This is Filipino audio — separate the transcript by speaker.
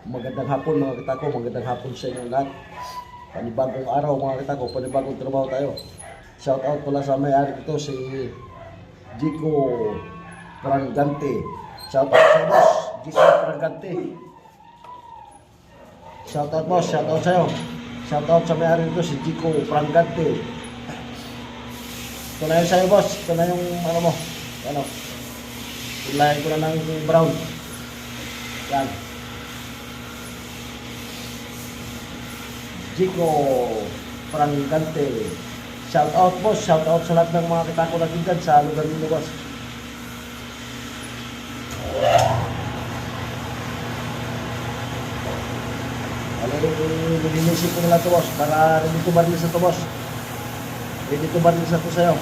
Speaker 1: Magandang hapon mga kitako, magandang hapon sa inyo lahat. Panibagong araw mga kitako, panibagong trabaho tayo. Shout out pala sa may-ari ito si Jico Prangante. Shout out sa boss, Jico Prangante. Shout out boss, shout out sa'yo. Shout out sa may-ari ito si Jico Prangante. Ito na yun sa'yo boss, ito na yung ano mo. Ano, ilahin ko na ng brown. Yan. Jico Prangante. Shout out boss, shout out sa lahat ng mga kitako natin dyan sa lugar nyo boss. Ano yung linisin ko nila ito boss, para ready to baril sa ito boss. Ready to baril sa ito sa'yo.